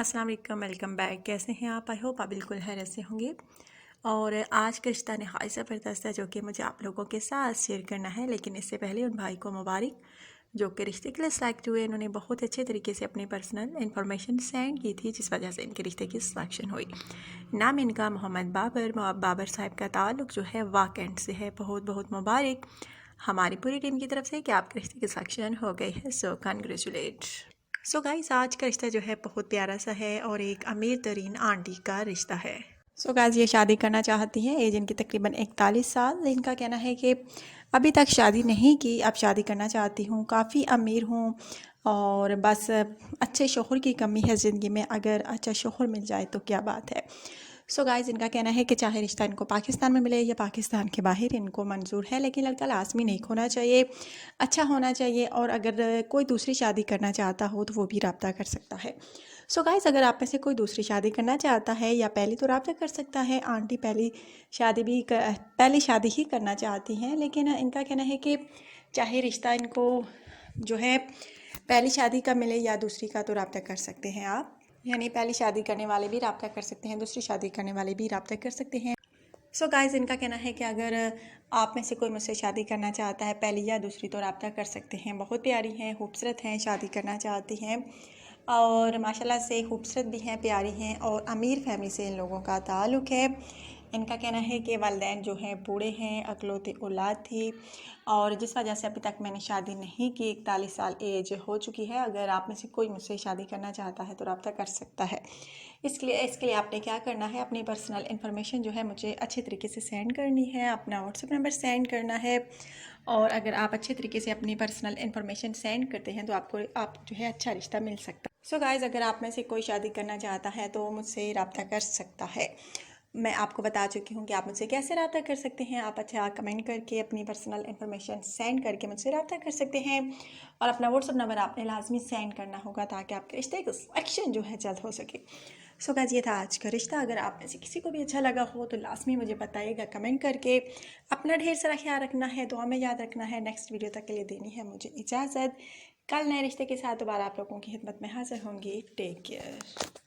अस्सलाम वालेकुम, welcome back. कैसे हैं आप? आई होप आप बिल्कुल हैरत से होंगे। और आज का रिश्ता नहायत ज़बरदस्त है जो कि मुझे आप लोगों के साथ शेयर करना है। लेकिन इससे पहले उन भाई को मुबारक जो कि रिश्ते के लिए सेलेक्ट हुए। इन्होंने बहुत अच्छे तरीके से अपनी पर्सनल इन्फॉर्मेशन सेंड की थी, जिस वजह से इनके रिश्ते की सिलेक्शन हुई। नाम इनका मोहम्मद बाबर साहब का ताल्लुक़ जो है वाकैंड से है। बहुत बहुत मुबारक हमारी पूरी टीम की तरफ से कि आपके रिश्ते की सिलेक्शन हो गई है। सो कंग्रेचुलेट। सो गाइस, आज का रिश्ता जो है बहुत प्यारा सा है और एक अमीर तरीन आंटी का रिश्ता है। सो गाइस, ये शादी करना चाहती हैं। एज इनकी तकरीबन 41 साल। इनका कहना है कि अभी तक शादी नहीं की, अब शादी करना चाहती हूँ। काफ़ी अमीर हूँ और बस अच्छे शोहर की कमी है ज़िंदगी में। अगर अच्छा शोहर मिल जाए तो क्या बात है। सो गाइस, इनका कहना है कि चाहे रिश्ता इनको पाकिस्तान में मिले या पाकिस्तान के बाहर, इनको मंजूर है, लेकिन लड़का लाजमी नहीं खोना चाहिए, अच्छा होना चाहिए। और अगर कोई दूसरी शादी करना चाहता हो तो वो भी रब्ता कर सकता है। सो गाइस, अगर आप में से कोई दूसरी शादी करना चाहता है या पहली, तो रब्ता कर सकता है। आंटी पहली शादी ही करना चाहती हैं, लेकिन इनका कहना है कि चाहे रिश्ता इनको जो है पहली शादी का मिले या दूसरी का, तो रब्ता कर सकते हैं आप। यानी पहली शादी करने वाले भी रब्ता कर सकते हैं, दूसरी शादी करने वाले भी रब्ता कर सकते हैं। सो गाइस, इनका कहना है कि अगर आप में से कोई मुझसे शादी करना चाहता है, पहली या दूसरी, तो रब्ता कर सकते हैं। बहुत प्यारी हैं, खूबसूरत हैं, शादी करना चाहती हैं और माशाल्लाह से खूबसूरत भी हैं, प्यारी हैं और अमीर फैमिली से इन लोगों का ताल्लुक़ है। इनका कहना है कि वालिदैन जो हैं बूढ़े हैं, अकलौती औलाद थी और जिस वजह से अभी तक मैंने शादी नहीं की। 41 साल एज हो चुकी है। अगर आप में से कोई मुझसे शादी करना चाहता है तो रब्ता कर सकता है। इसके लिए आपने क्या करना है, अपनी पर्सनल इन्फॉर्मेशन जो है मुझे अच्छे तरीके से सेंड करनी है। अपना व्हाट्सएप नंबर सेंड करना है और अगर आप अच्छे तरीके से अपनी पर्सनल इन्फॉर्मेशन सेंड करते हैं तो आप जो है अच्छा रिश्ता मिल सकता है। सो गाइज़, अगर आप में से कोई शादी करना चाहता है तो मुझसे रब्ता कर सकता है। मैं आपको बता चुकी हूँ कि आप मुझसे कैसे रब्ता कर सकते हैं। आप अच्छा कमेंट करके अपनी पर्सनल इन्फॉर्मेशन सेंड करके मुझसे रब्ता कर सकते हैं और अपना व्हाट्सअप नंबर आपने लाजमी सेंड करना होगा ताकि आपके रिश्ते का सिलेक्शन जो है जल्द हो सके। सो गाइस, ये था आज का रिश्ता। अगर आप में से किसी को भी अच्छा लगा हो तो लाजमी मुझे बताइएगा कमेंट करके। अपना ढेर सारा ख्याल रखना है, दुआ में याद रखना है। नेक्स्ट वीडियो तक के लिए देनी है मुझे इजाज़त। कल नए रिश्ते के साथ दोबारा आप लोगों की खिदमत में हाजिर होंगी। Take care.